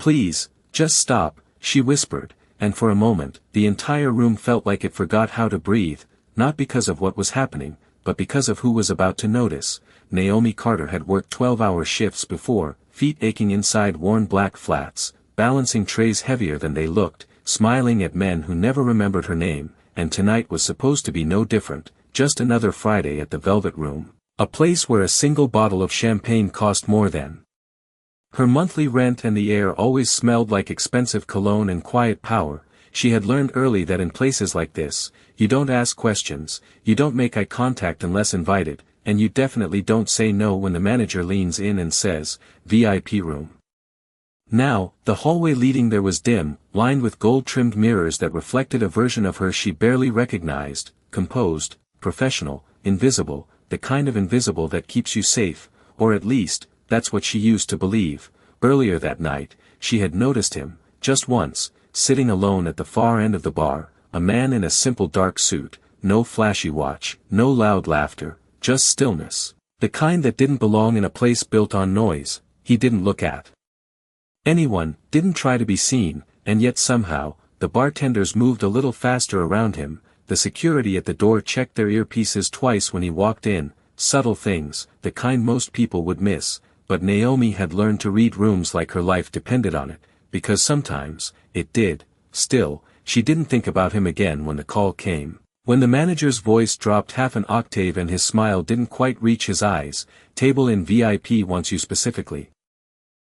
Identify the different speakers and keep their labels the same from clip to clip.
Speaker 1: "Please, just stop," she whispered, and for a moment, the entire room felt like it forgot how to breathe, not because of what was happening, but because of who was about to notice. Naomi Carter had worked 12-hour shifts before, feet aching inside worn black flats, balancing trays heavier than they looked, smiling at men who never remembered her name, and tonight was supposed to be no different, just another Friday at the Velvet Room, a place where a single bottle of champagne cost more than her monthly rent, and the air always smelled like expensive cologne and quiet power. She had learned early that in places like this, you don't ask questions, you don't make eye contact unless invited, and you definitely don't say no when the manager leans in and says, "VIP room." Now, the hallway leading there was dim, lined with gold-trimmed mirrors that reflected a version of her she barely recognized, composed, professional, invisible, the kind of invisible that keeps you safe, or at least, that's what she used to believe. Earlier that night, she had noticed him, just once, sitting alone at the far end of the bar, a man in a simple dark suit, no flashy watch, no loud laughter, just stillness, the kind that didn't belong in a place built on noise. He didn't look at anyone, didn't try to be seen, and yet somehow, the bartenders moved a little faster around him, the security at the door checked their earpieces twice when he walked in, subtle things, the kind most people would miss, but Naomi had learned to read rooms like her life depended on it, because sometimes, it did. Still, she didn't think about him again when the call came. When the manager's voice dropped half an octave and his smile didn't quite reach his eyes, "Table in VIP wants you specifically,"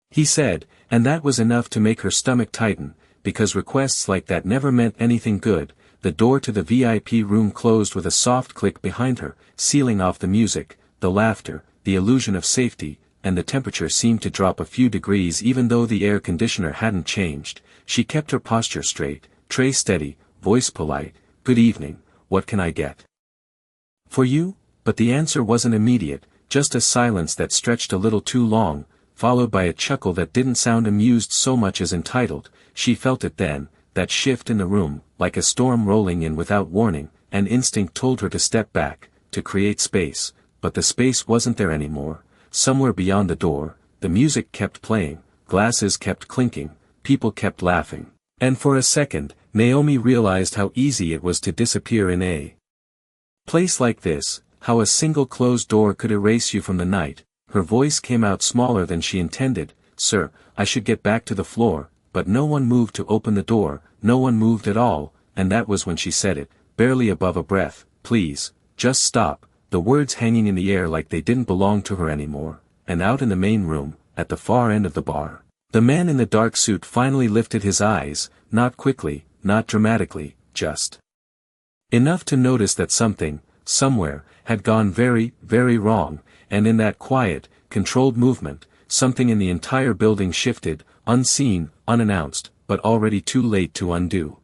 Speaker 1: he said, and that was enough to make her stomach tighten, because requests like that never meant anything good. The door to the VIP room closed with a soft click behind her, sealing off the music, the laughter, the illusion of safety, and the temperature seemed to drop a few degrees even though the air conditioner hadn't changed. She kept her posture straight, tray steady, voice polite, "Good evening, what can I get for you?" But the answer wasn't immediate, just a silence that stretched a little too long, followed by a chuckle that didn't sound amused so much as entitled. She felt it then, that shift in the room, like a storm rolling in without warning, and instinct told her to step back, to create space, but the space wasn't there anymore. Somewhere beyond the door, the music kept playing, glasses kept clinking, people kept laughing, and for a second, Naomi realized how easy it was to disappear in a place like this, how a single closed door could erase you from the night. Her voice came out smaller than she intended, "Sir, I should get back to the floor," but no one moved to open the door, no one moved at all, and that was when she said it, barely above a breath, "Please, just stop," the words hanging in the air like they didn't belong to her anymore. And out in the main room, at the far end of the bar, the man in the dark suit finally lifted his eyes, not quickly, not dramatically, just enough to notice that something, somewhere, had gone very, very wrong, and in that quiet, controlled movement, something in the entire building shifted, unseen, unannounced, but already too late to undo.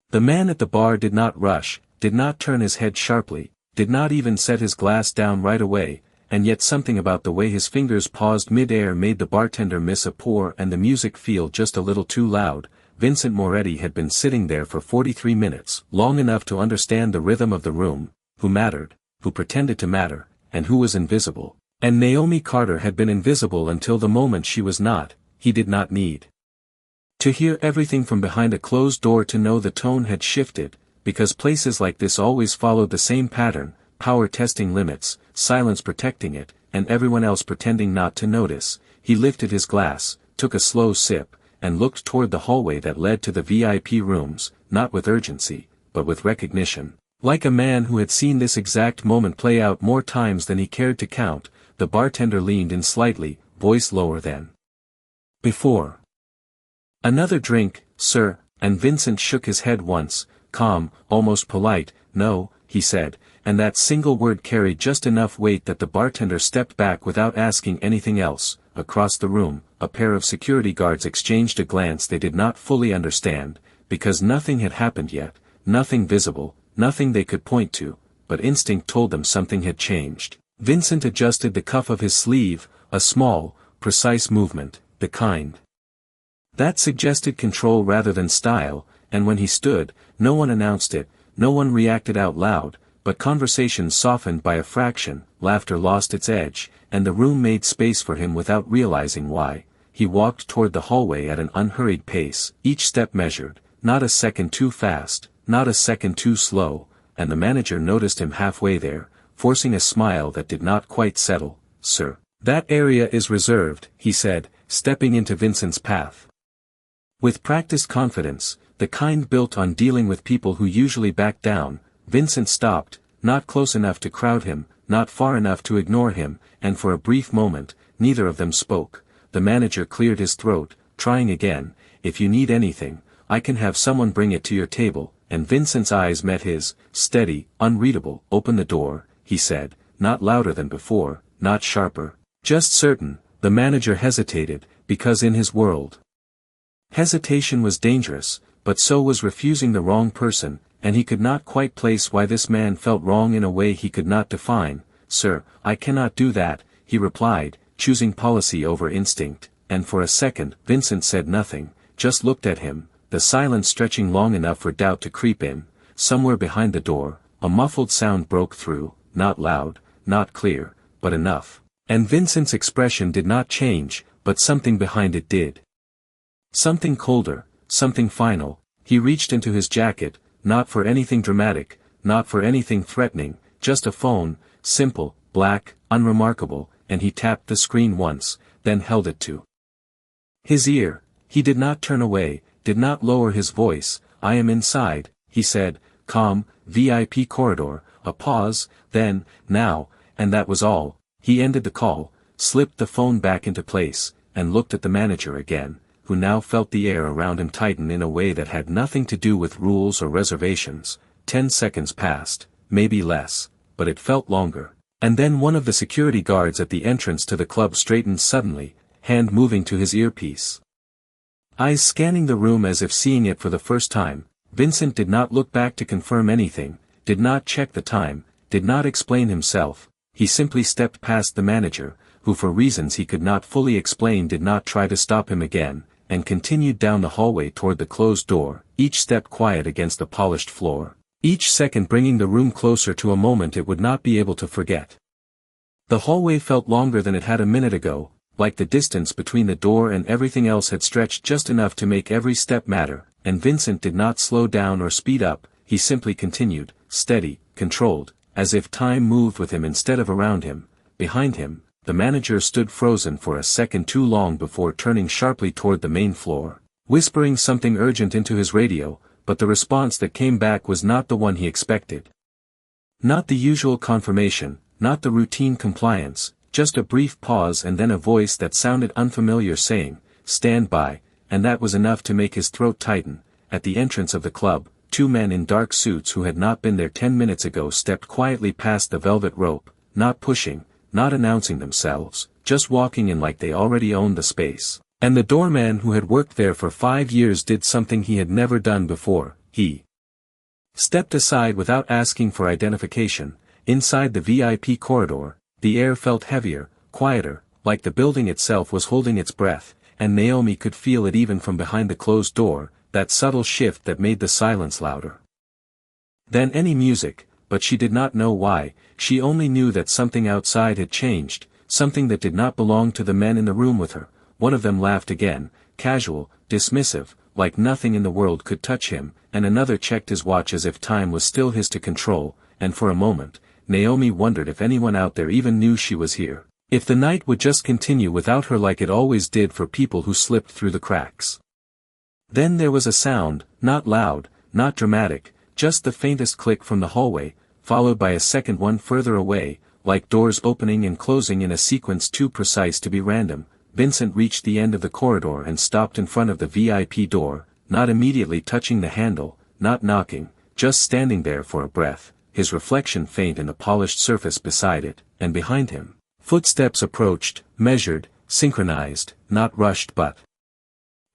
Speaker 1: The man at the bar did not rush, did not turn his head sharply, did not even set his glass down right away, and yet something about the way his fingers paused mid-air made the bartender miss a pour and the music feel just a little too loud. Vincent Moretti had been sitting there for 43 minutes, long enough to understand the rhythm of the room, who mattered, who pretended to matter, and who was invisible. And Naomi Carter had been invisible until the moment she was not. He did not need to hear everything from behind a closed door to know the tone had shifted, because places like this always followed the same pattern: power testing limits, silence protecting it, and everyone else pretending not to notice. He lifted his glass, took a slow sip, and looked toward the hallway that led to the VIP rooms, not with urgency, but with recognition. Like a man who had seen this exact moment play out more times than he cared to count, the bartender leaned in slightly, voice lower than before. "Another drink, sir," and Vincent shook his head once, calm, almost polite. "No," he said, and that single word carried just enough weight that the bartender stepped back without asking anything else. Across the room, a pair of security guards exchanged a glance they did not fully understand, because nothing had happened yet, nothing visible, nothing they could point to, but instinct told them something had changed. Vincent adjusted the cuff of his sleeve, a small, precise movement, the kind that suggested control rather than style, and when he stood, no one announced it, no one reacted out loud, but conversation softened by a fraction, laughter lost its edge, and the room made space for him without realizing why. he walked toward the hallway at an unhurried pace, each step measured, not a second too fast, not a second too slow, and the manager noticed him halfway there, forcing a smile that did not quite settle. "Sir, that area is reserved," he said, stepping into Vincent's path. With practiced confidence, the kind built on dealing with people who usually back down, Vincent stopped, not close enough to crowd him, not far enough to ignore him, and for a brief moment, neither of them spoke. The manager cleared his throat, trying again, "If you need anything, I can have someone bring it to your table," and Vincent's eyes met his, steady, unreadable. "Open the door," he said, not louder than before, not sharper, just certain. The manager hesitated, because in his world, hesitation was dangerous, but so was refusing the wrong person, and he could not quite place why this man felt wrong in a way he could not define. "Sir, I cannot do that," he replied, choosing policy over instinct, and for a second Vincent said nothing, just looked at him, the silence stretching long enough for doubt to creep in. Somewhere behind the door, a muffled sound broke through, not loud, not clear, but enough. And Vincent's expression did not change, but something behind it did. Something colder, something final. He reached into his jacket, not for anything dramatic, not for anything threatening, just a phone, simple, black, unremarkable, and he tapped the screen once, then held it to his ear. He did not turn away, did not lower his voice. "I am inside," he said, calm. "VIP corridor." A pause, then, "Now," and that was all. He ended the call, slipped the phone back into place, and looked at the manager again, who now felt the air around him tighten in a way that had nothing to do with rules or reservations. 10 seconds passed, maybe less, but it felt longer. And then one of the security guards at the entrance to the club straightened suddenly, hand moving to his earpiece. Eyes scanning the room as if seeing it for the first time. Vincent did not look back to confirm anything, did not check the time, did not explain himself. He simply stepped past the manager, who for reasons he could not fully explain did not try to stop him again, and continued down the hallway toward the closed door, each step quiet against the polished floor. Each second bringing the room closer to a moment it would not be able to forget. The hallway felt longer than it had a minute ago, like the distance between the door and everything else had stretched just enough to make every step matter, and Vincent did not slow down or speed up. He simply continued, steady, controlled, as if time moved with him instead of around him. Behind him, the manager stood frozen for a second too long before turning sharply toward the main floor, whispering something urgent into his radio, but the response that came back was not the one he expected. Not the usual confirmation, not the routine compliance, just a brief pause and then a voice that sounded unfamiliar saying, "Stand by," and that was enough to make his throat tighten. At the entrance of the club, 2 men in dark suits who had not been there 10 minutes ago stepped quietly past the velvet rope, not pushing, not announcing themselves, just walking in like they already owned the space. And the doorman who had worked there for 5 years did something he had never done before. He stepped aside without asking for identification. Inside the VIP corridor, the air felt heavier, quieter, like the building itself was holding its breath, and Naomi could feel it even from behind the closed door, that subtle shift that made the silence louder than any music, but she did not know why. She only knew that something outside had changed, something that did not belong to the men in the room with her. One of them laughed again, casual, dismissive, like nothing in the world could touch him, and another checked his watch as if time was still his to control, and for a moment, Naomi wondered if anyone out there even knew she was here. If the night would just continue without her like it always did for people who slipped through the cracks. Then there was a sound, not loud, not dramatic, just the faintest click from the hallway, followed by a second one further away, like doors opening and closing in a sequence too precise to be random. Vincent reached the end of the corridor and stopped in front of the VIP door, not immediately touching the handle, not knocking, just standing there for a breath, his reflection faint in the polished surface beside it, and behind him. Footsteps approached, measured, synchronized, not rushed but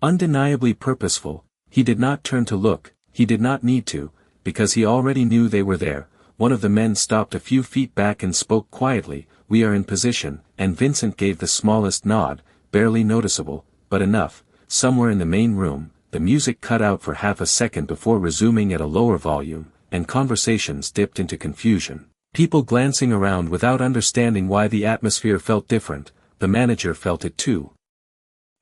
Speaker 1: undeniably purposeful. He did not turn to look, he did not need to, because he already knew they were there. One of the men stopped a few feet back and spoke quietly, "We are in position," and Vincent gave the smallest nod, barely noticeable, but enough. Somewhere in the main room, the music cut out for half a second before resuming at a lower volume, and conversations dipped into confusion. People glancing around without understanding why the atmosphere felt different. The manager felt it too.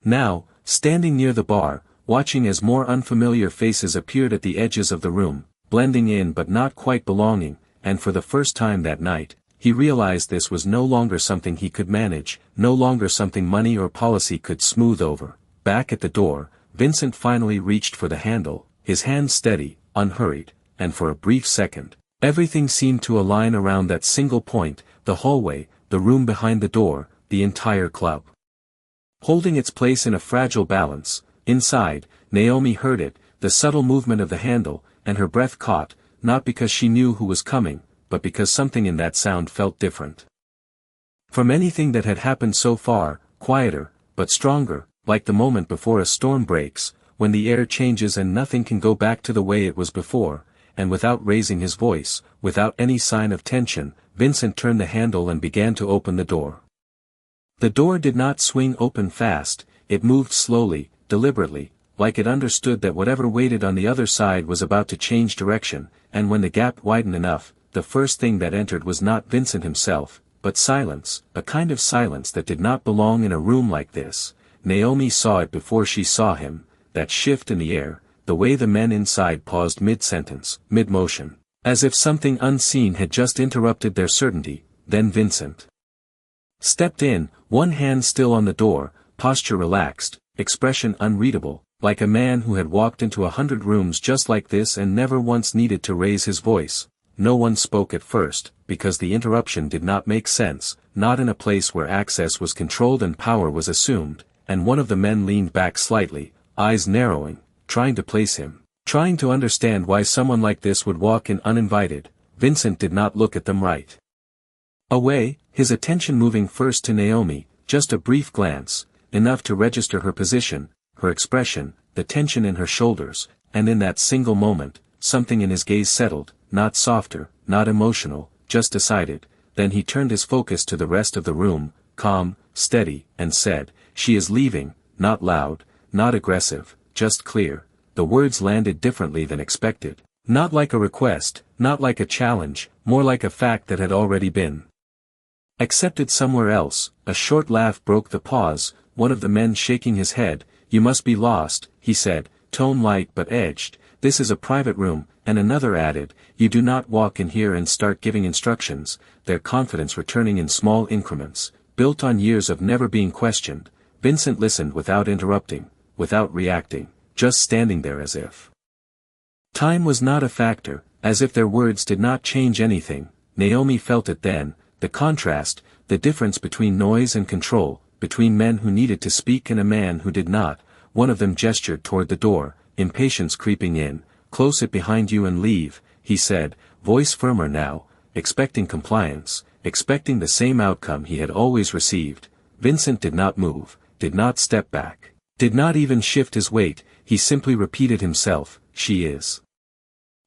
Speaker 1: Now, standing near the bar, watching as more unfamiliar faces appeared at the edges of the room, blending in but not quite belonging, and for the first time that night, he realized this was no longer something he could manage, no longer something money or policy could smooth over. Back at the door, Vincent finally reached for the handle, his hand steady, unhurried, and for a brief second, everything seemed to align around that single point, the hallway, the room behind the door, the entire club. Holding its place in a fragile balance, inside, Naomi heard it, the subtle movement of the handle, and her breath caught, not because she knew who was coming, but because something in that sound felt different. From anything that had happened so far, quieter, but stronger, like the moment before a storm breaks, when the air changes and nothing can go back to the way it was before, and without raising his voice, without any sign of tension, Vincent turned the handle and began to open the door. The door did not swing open fast, it moved slowly, deliberately, like it understood that whatever waited on the other side was about to change direction, and when the gap widened enough, the first thing that entered was not Vincent himself, but silence, a kind of silence that did not belong in a room like this. Naomi saw it before she saw him, that shift in the air, the way the men inside paused mid-sentence, mid-motion, as if something unseen had just interrupted their certainty. Then Vincent stepped in, one hand still on the door, posture relaxed, expression unreadable, like a man who had walked into 100 rooms just like this and never once needed to raise his voice. No one spoke at first, because the interruption did not make sense, not in a place where access was controlled and power was assumed, and one of the men leaned back slightly, eyes narrowing, trying to place him, trying to understand why someone like this would walk in uninvited. Vincent did not look at them right away, his attention moving first to Naomi, just a brief glance, enough to register her position, her expression, the tension in her shoulders, and in that single moment, something in his gaze settled, not softer, not emotional, just decided. Then he turned his focus to the rest of the room, calm, steady, and said, "She is leaving," not loud, not aggressive, just clear. The words landed differently than expected, not like a request, not like a challenge, more like a fact that had already been accepted somewhere else. A short laugh broke the pause, one of the men shaking his head. "You must be lost," he said, tone light but edged. "This is a private room," and another added, "You do not walk in here and start giving instructions," their confidence returning in small increments, built on years of never being questioned. Vincent listened without interrupting, without reacting, just standing there as if time was not a factor, as if their words did not change anything. Naomi felt it then, the contrast, the difference between noise and control, between men who needed to speak and a man who did not. One of them gestured toward the door, impatience creeping in. "Close it behind you and leave," he said, voice firmer now, expecting compliance, expecting the same outcome he had always received. Vincent did not move, did not step back, did not even shift his weight, he simply repeated himself, "She is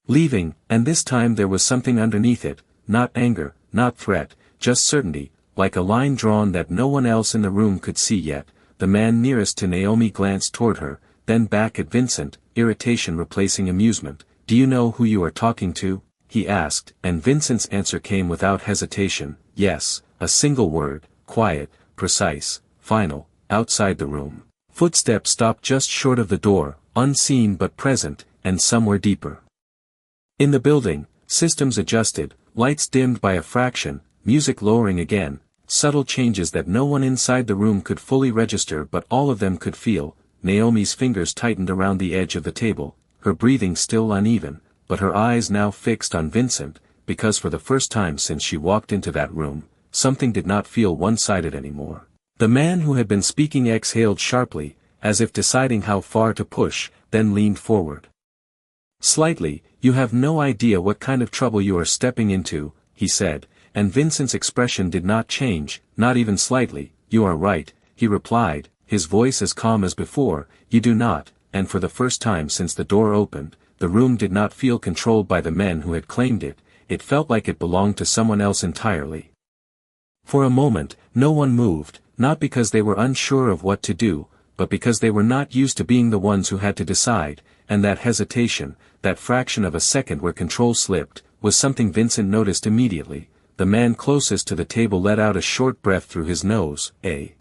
Speaker 1: leaving," and this time there was something underneath it, not anger, not threat, just certainty, like a line drawn that no one else in the room could see yet. The man nearest to Naomi glanced toward her, then back at Vincent, irritation replacing amusement. "Do you know who you are talking to?" he asked, and Vincent's answer came without hesitation, "Yes," a single word, quiet, precise, final. Outside the room, footsteps stopped just short of the door, unseen but present, and somewhere deeper in the building. Systems adjusted, lights dimmed by a fraction, music lowering again, subtle changes that no one inside the room could fully register but all of them could feel. Naomi's fingers tightened around the edge of the table, her breathing still uneven, but her eyes now fixed on Vincent, because for the first time since she walked into that room, something did not feel one-sided anymore. The man who had been speaking exhaled sharply, as if deciding how far to push, then leaned forward slightly. "You have no idea what kind of trouble you are stepping into," he said, and Vincent's expression did not change, not even slightly. "You are right," he replied, his voice as calm as before, "You do not," and for the first time since the door opened, the room did not feel controlled by the men who had claimed it, it felt like it belonged to someone else entirely. For a moment, no one moved, not because they were unsure of what to do, but because they were not used to being the ones who had to decide, and that hesitation, that fraction of a second where control slipped, was something Vincent noticed immediately. The man closest to the table let out a short breath through his nose. A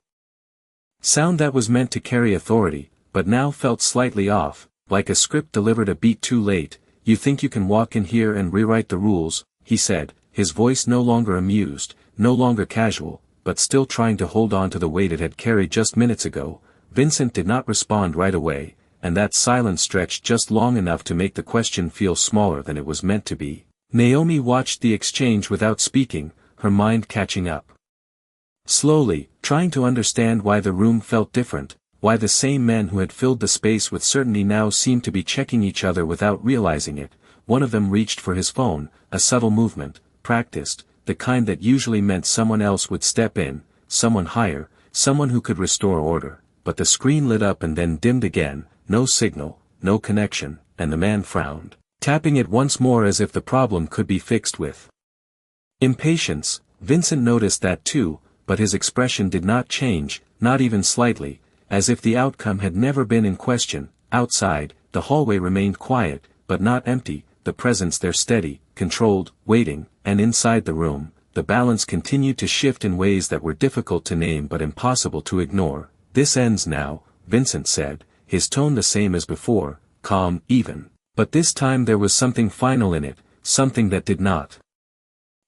Speaker 1: sound that was meant to carry authority, but now felt slightly off, like a script delivered a beat too late. "You think you can walk in here and rewrite the rules," he said, his voice no longer amused, no longer casual, but still trying to hold on to the weight it had carried just minutes ago. Vincent did not respond right away, and that silence stretched just long enough to make the question feel smaller than it was meant to be. Naomi watched the exchange without speaking, her mind catching up. Slowly, trying to understand why the room felt different, why the same men who had filled the space with certainty now seemed to be checking each other without realizing it. One of them reached for his phone, a subtle movement, practiced, the kind that usually meant someone else would step in, someone higher, someone who could restore order, but the screen lit up and then dimmed again, no signal, no connection, and the man frowned, tapping it once more as if the problem could be fixed with impatience. Vincent noticed that too, but his expression did not change, not even slightly, as if the outcome had never been in question. Outside, the hallway remained quiet, but not empty, the presence there steady, controlled, waiting, and inside the room, the balance continued to shift in ways that were difficult to name but impossible to ignore. "This ends now," Vincent said, his tone the same as before, calm, even. But this time there was something final in it, something that did not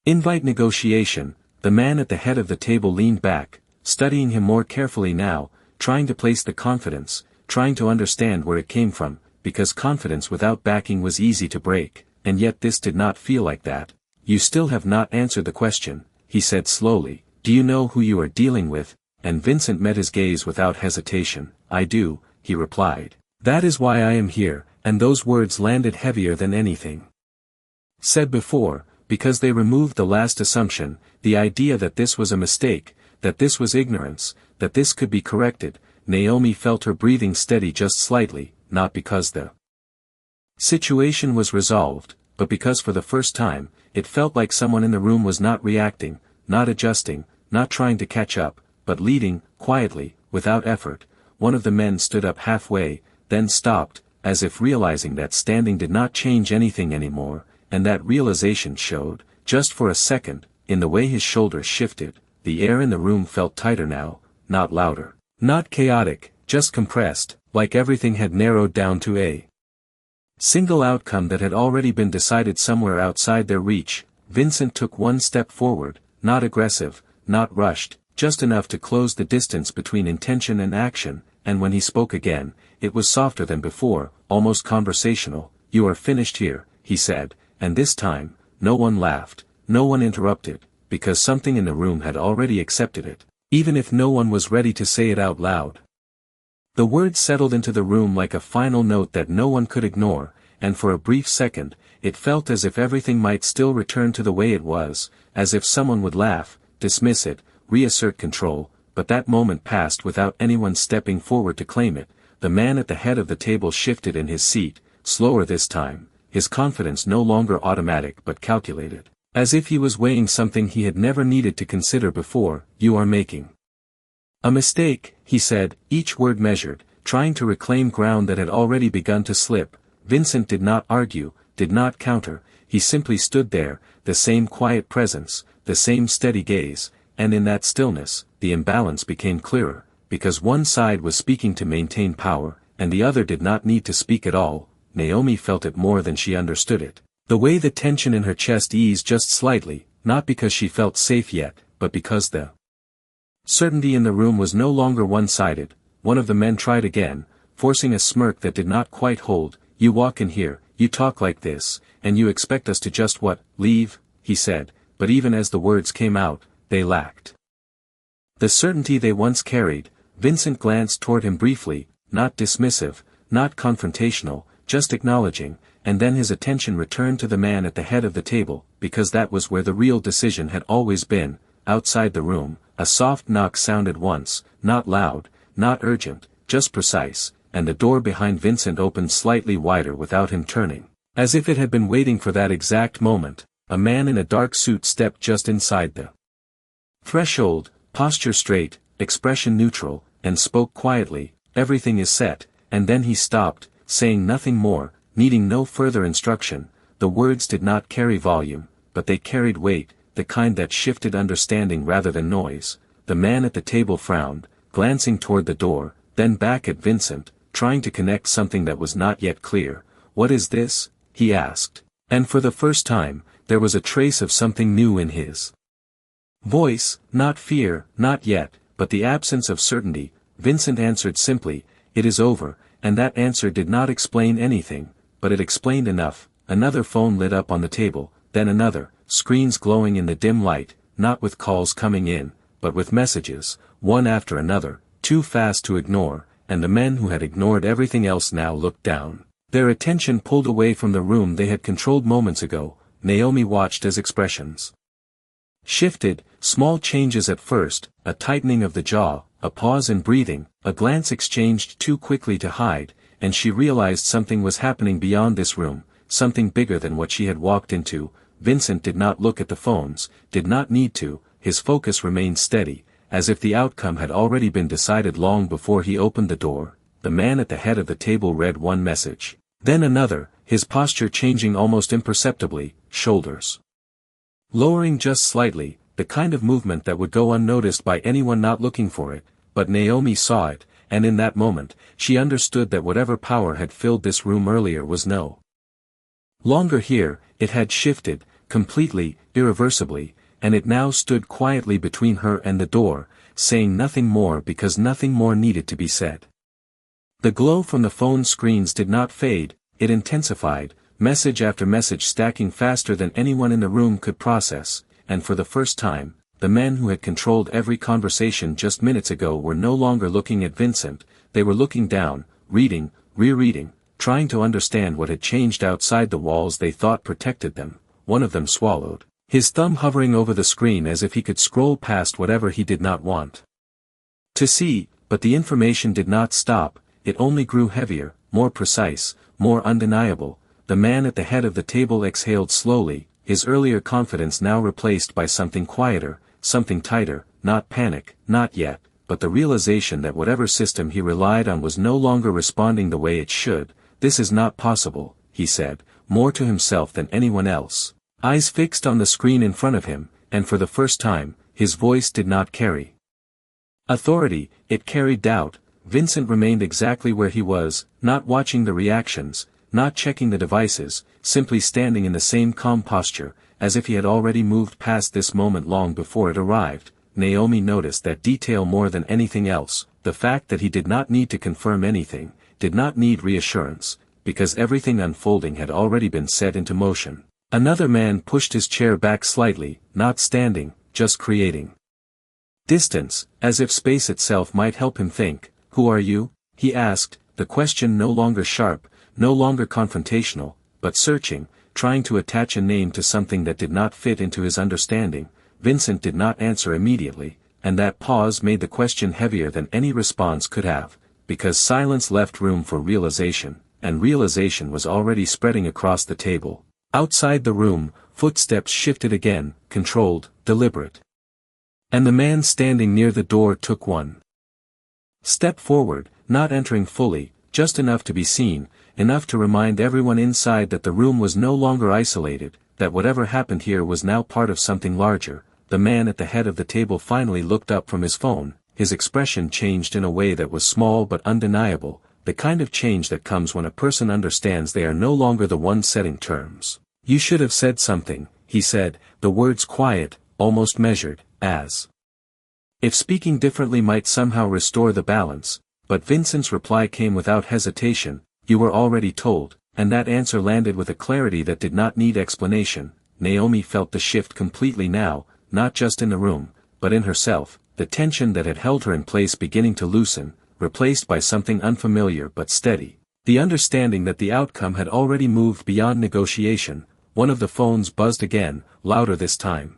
Speaker 1: invite negotiation. The man at the head of the table leaned back, studying him more carefully now, trying to place the confidence, trying to understand where it came from, because confidence without backing was easy to break, and yet this did not feel like that. "You still have not answered the question," he said slowly. "Do you know who you are dealing with?" And Vincent met his gaze without hesitation. "I do," he replied. "That is why I am here," and those words landed heavier than anything said before, because they removed the last assumption, the idea that this was a mistake, that this was ignorance, that this could be corrected. Naomi felt her breathing steady just slightly, not because the situation was resolved, but because for the first time, it felt like someone in the room was not reacting, not adjusting, not trying to catch up, but leading, quietly, without effort. One of the men stood up halfway, then stopped, as if realizing that standing did not change anything anymore, and that realization showed, just for a second, in the way his shoulders shifted. The air in the room felt tighter now, not louder, not chaotic, just compressed, like everything had narrowed down to a single outcome that had already been decided somewhere outside their reach. Vincent took one step forward, not aggressive, not rushed, just enough to close the distance between intention and action, and when he spoke again, it was softer than before, almost conversational. "You are finished here," he said, and this time, no one laughed, no one interrupted, because something in the room had already accepted it, even if no one was ready to say it out loud. The words settled into the room like a final note that no one could ignore, and for a brief second, it felt as if everything might still return to the way it was, as if someone would laugh, dismiss it, reassert control, but that moment passed without anyone stepping forward to claim it. The man at the head of the table shifted in his seat, slower this time, his confidence no longer automatic but calculated, as if he was weighing something he had never needed to consider before. "You are making a mistake," he said, each word measured, trying to reclaim ground that had already begun to slip. Vincent did not argue, did not counter, he simply stood there, the same quiet presence, the same steady gaze, and in that stillness, the imbalance became clearer, because one side was speaking to maintain power, and the other did not need to speak at all. Naomi felt it more than she understood it. The way the tension in her chest eased just slightly, not because she felt safe yet, but because the certainty in the room was no longer one-sided. One of the men tried again, forcing a smirk that did not quite hold. "You walk in here, you talk like this, and you expect us to just what, leave?" he said, but even as the words came out, they lacked the certainty they once carried. Vincent glanced toward him briefly, not dismissive, not confrontational, just acknowledging, and then his attention returned to the man at the head of the table, because that was where the real decision had always been. Outside the room, a soft knock sounded once, not loud, not urgent, just precise, and the door behind Vincent opened slightly wider without him turning, as if it had been waiting for that exact moment. A man in a dark suit stepped just inside the threshold, posture straight, expression neutral, and spoke quietly. "Everything is set," and then he stopped, saying nothing more, needing no further instruction. The words did not carry volume, but they carried weight, the kind that shifted understanding rather than noise. The man at the table frowned, glancing toward the door, then back at Vincent, trying to connect something that was not yet clear. "What is this?" he asked. And for the first time, there was a trace of something new in his voice, not fear, not yet, but the absence of certainty. Vincent answered simply, "It is over," and that answer did not explain anything, but it explained enough. Another phone lit up on the table, then another, screens glowing in the dim light, not with calls coming in, but with messages, one after another, too fast to ignore, and the men who had ignored everything else now looked down. Their attention pulled away from the room they had controlled moments ago. Naomi watched as expressions shifted, small changes at first, a tightening of the jaw, a pause in breathing, a glance exchanged too quickly to hide, and she realized something was happening beyond this room, something bigger than what she had walked into. Vincent did not look at the phones, did not need to, his focus remained steady, as if the outcome had already been decided long before he opened the door. The man at the head of the table read one message, then another, his posture changing almost imperceptibly, shoulders lowering just slightly, the kind of movement that would go unnoticed by anyone not looking for it, but Naomi saw it, and in that moment, she understood that whatever power had filled this room earlier was no longer here. It had shifted, completely, irreversibly, and it now stood quietly between her and the door, saying nothing more because nothing more needed to be said. The glow from the phone screens did not fade, it intensified, message after message stacking faster than anyone in the room could process, and for the first time, the men who had controlled every conversation just minutes ago were no longer looking at Vincent, they were looking down, reading, rereading, trying to understand what had changed outside the walls they thought protected them. One of them swallowed, his thumb hovering over the screen as if he could scroll past whatever he did not want to see, but the information did not stop, it only grew heavier, more precise, more undeniable. The man at the head of the table exhaled slowly, his earlier confidence now replaced by something quieter, something tighter, not panic, not yet, but the realization that whatever system he relied on was no longer responding the way it should. "This is not possible," he said, more to himself than anyone else. Eyes fixed on the screen in front of him, and for the first time, his voice did not carry authority, it carried doubt. Vincent remained exactly where he was, not watching the reactions, not checking the devices, simply standing in the same calm posture, as if he had already moved past this moment long before it arrived. Naomi noticed that detail more than anything else, the fact that he did not need to confirm anything, did not need reassurance, because everything unfolding had already been set into motion. Another man pushed his chair back slightly, not standing, just creating distance, as if space itself might help him think. "Who are you?" he asked, the question no longer sharp, no longer confrontational, but searching, trying to attach a name to something that did not fit into his understanding. Vincent did not answer immediately, and that pause made the question heavier than any response could have, because silence left room for realization, and realization was already spreading across the table. Outside the room, footsteps shifted again, controlled, deliberate. And the man standing near the door took one step forward, not entering fully, just enough to be seen, enough to remind everyone inside that the room was no longer isolated, that whatever happened here was now part of something larger. The man at the head of the table finally looked up from his phone, his expression changed in a way that was small but undeniable, the kind of change that comes when a person understands they are no longer the one setting terms. "You should have said something," he said, the words quiet, almost measured, as if speaking differently might somehow restore the balance, but Vincent's reply came without hesitation, "You were already told," and that answer landed with a clarity that did not need explanation. Naomi felt the shift completely now, not just in the room, but in herself, the tension that had held her in place beginning to loosen, replaced by something unfamiliar but steady. The understanding that the outcome had already moved beyond negotiation. One of the phones buzzed again, louder this time.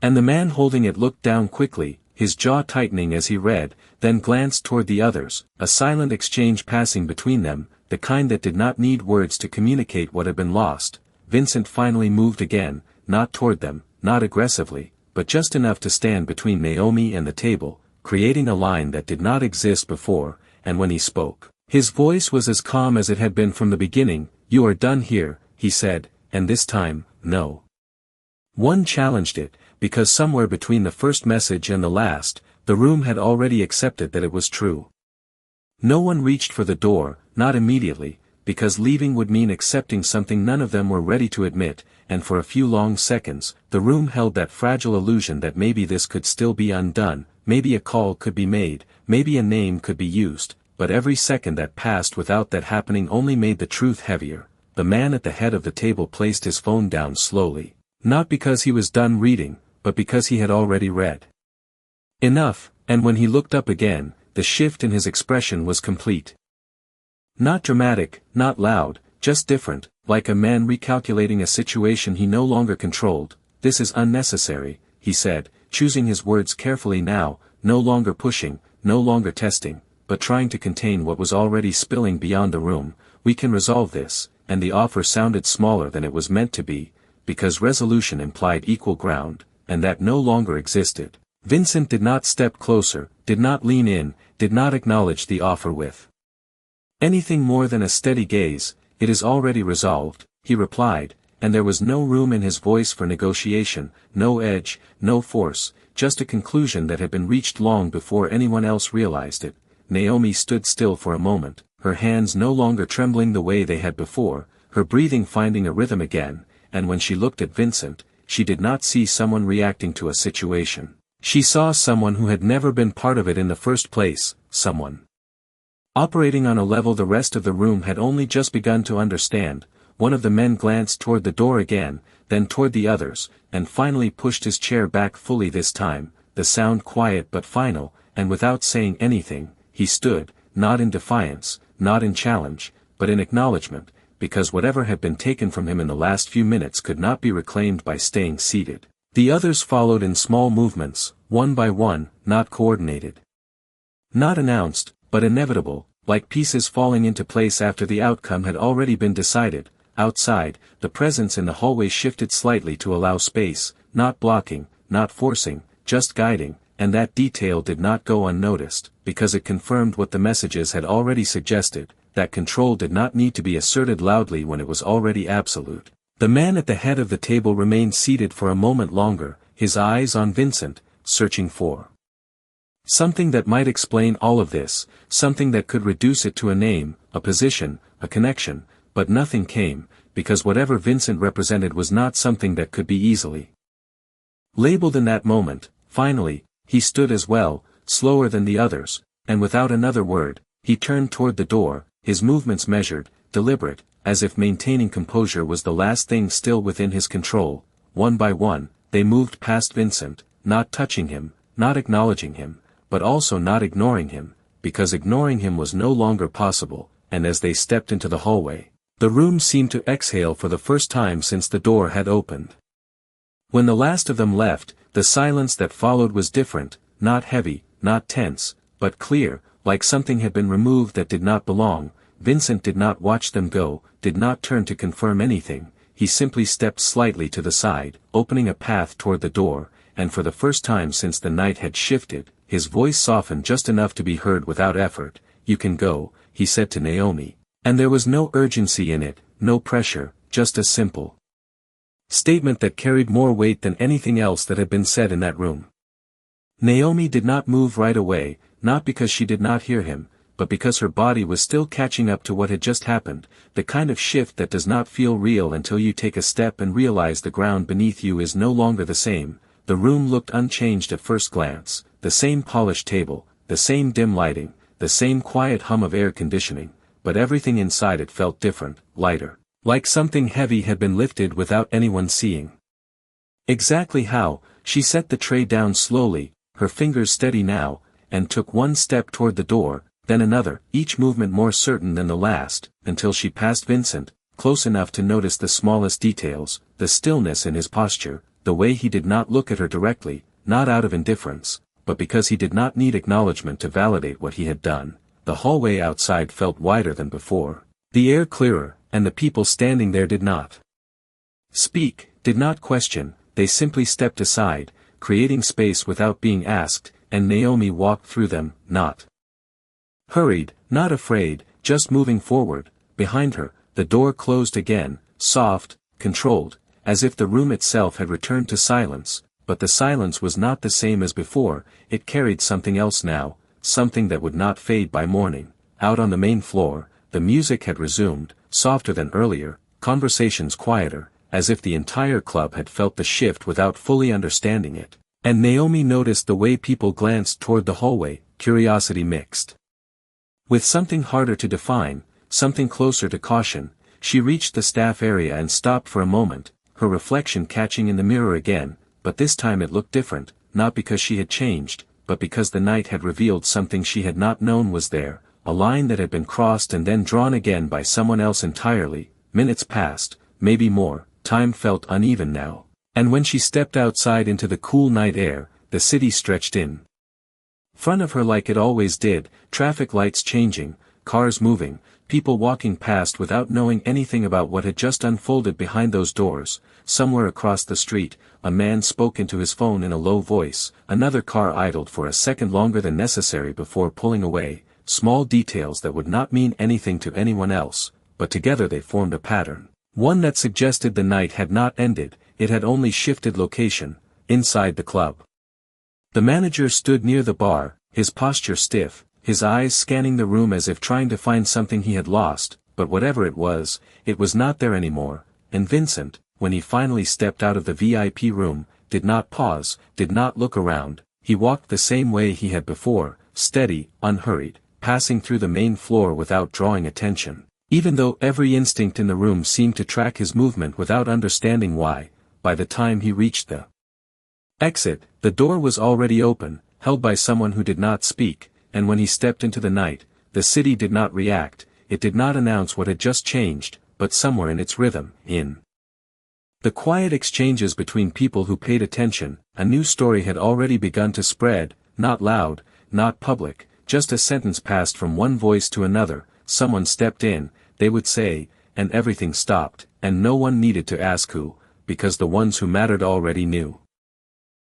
Speaker 1: And the man holding it looked down quickly, his jaw tightening as he read, then glanced toward the others, a silent exchange passing between them, the kind that did not need words to communicate what had been lost. Vincent finally moved again, not toward them, not aggressively, but just enough to stand between Naomi and the table, creating a line that did not exist before, and when he spoke, his voice was as calm as it had been from the beginning. "You are done here," he said, and this time, no one challenged it, because somewhere between the first message and the last, the room had already accepted that it was true. No one reached for the door, not immediately, because leaving would mean accepting something none of them were ready to admit, and for a few long seconds, the room held that fragile illusion that maybe this could still be undone, maybe a call could be made, maybe a name could be used, but every second that passed without that happening only made the truth heavier. The man at the head of the table placed his phone down slowly, not because he was done reading, but because he had already read enough, and when he looked up again, the shift in his expression was complete. Not dramatic, not loud, just different, like a man recalculating a situation he no longer controlled. "This is unnecessary," he said, choosing his words carefully now, no longer pushing, no longer testing, but trying to contain what was already spilling beyond the room. "We can resolve this," and the offer sounded smaller than it was meant to be, because resolution implied equal ground, and that no longer existed. Vincent did not step closer, did not lean in, did not acknowledge the offer with anything more than a steady gaze. "It is already resolved," he replied, and there was no room in his voice for negotiation, no edge, no force, just a conclusion that had been reached long before anyone else realized it. Naomi stood still for a moment, her hands no longer trembling the way they had before, her breathing finding a rhythm again, and when she looked at Vincent, she did not see someone reacting to a situation. She saw someone who had never been part of it in the first place, someone operating on a level the rest of the room had only just begun to understand. One of the men glanced toward the door again, then toward the others, and finally pushed his chair back fully this time, the sound quiet but final, and without saying anything, he stood, not in defiance, not in challenge, but in acknowledgement, because whatever had been taken from him in the last few minutes could not be reclaimed by staying seated. The others followed in small movements, one by one, not coordinated, not announced, but inevitable, like pieces falling into place after the outcome had already been decided. Outside, the presence in the hallway shifted slightly to allow space, not blocking, not forcing, just guiding, and that detail did not go unnoticed, because it confirmed what the messages had already suggested, that control did not need to be asserted loudly when it was already absolute. The man at the head of the table remained seated for a moment longer, his eyes on Vincent, searching for something that might explain all of this, something that could reduce it to a name, a position, a connection, but nothing came, because whatever Vincent represented was not something that could be easily labeled in that moment. Finally, he stood as well, slower than the others, and without another word, he turned toward the door, his movements measured, deliberate, as if maintaining composure was the last thing still within his control. One by one, they moved past Vincent, not touching him, not acknowledging him, but also not ignoring him, because ignoring him was no longer possible, and as they stepped into the hallway, the room seemed to exhale for the first time since the door had opened. When the last of them left, the silence that followed was different, not heavy, not tense, but clear, like something had been removed that did not belong. Vincent did not watch them go, did not turn to confirm anything, he simply stepped slightly to the side, opening a path toward the door, and for the first time since the night had shifted, his voice softened just enough to be heard without effort. "You can go," he said to Naomi. And there was no urgency in it, no pressure, just a simple statement that carried more weight than anything else that had been said in that room. Naomi did not move right away, not because she did not hear him, but because her body was still catching up to what had just happened, the kind of shift that does not feel real until you take a step and realize the ground beneath you is no longer the same. The room looked unchanged at first glance, the same polished table, the same dim lighting, the same quiet hum of air conditioning, but everything inside it felt different, lighter, like something heavy had been lifted without anyone seeing. Exactly how, she set the tray down slowly, her fingers steady now, and took one step toward the door, then another, each movement more certain than the last, until she passed Vincent, close enough to notice the smallest details, the stillness in his posture, the way he did not look at her directly, not out of indifference, but because he did not need acknowledgement to validate what he had done. The hallway outside felt wider than before, the air clearer, and the people standing there did not speak, did not question, they simply stepped aside, creating space without being asked, and Naomi walked through them, not hurried, not afraid, just moving forward. Behind her, the door closed again, soft, controlled, as if the room itself had returned to silence, but the silence was not the same as before, it carried something else now, something that would not fade by morning. Out on the main floor, the music had resumed, softer than earlier, conversations quieter, as if the entire club had felt the shift without fully understanding it. And Naomi noticed the way people glanced toward the hallway, curiosity mixed with something harder to define, something closer to caution. She reached the staff area and stopped for a moment, her reflection catching in the mirror again, but this time it looked different, not because she had changed, but because the night had revealed something she had not known was there, a line that had been crossed and then drawn again by someone else entirely. Minutes passed, maybe more, time felt uneven now. And when she stepped outside into the cool night air, the city stretched in front of her like it always did, traffic lights changing, cars moving, people walking past without knowing anything about what had just unfolded behind those doors. Somewhere across the street, a man spoke into his phone in a low voice, another car idled for a second longer than necessary before pulling away, small details that would not mean anything to anyone else, but together they formed a pattern. One that suggested the night had not ended, it had only shifted location, inside the club. The manager stood near the bar, his posture stiff, his eyes scanning the room as if trying to find something he had lost, but whatever it was not there anymore, and Vincent, when he finally stepped out of the VIP room, did not pause, did not look around, he walked the same way he had before, steady, unhurried, passing through the main floor without drawing attention, even though every instinct in the room seemed to track his movement without understanding why. By the time he reached the exit, the door was already open, held by someone who did not speak, and when he stepped into the night, the city did not react, it did not announce what had just changed, but somewhere in its rhythm, in the quiet exchanges between people who paid attention, a new story had already begun to spread, not loud, not public, just a sentence passed from one voice to another, someone stepped in, they would say, and everything stopped, and no one needed to ask who, because the ones who mattered already knew.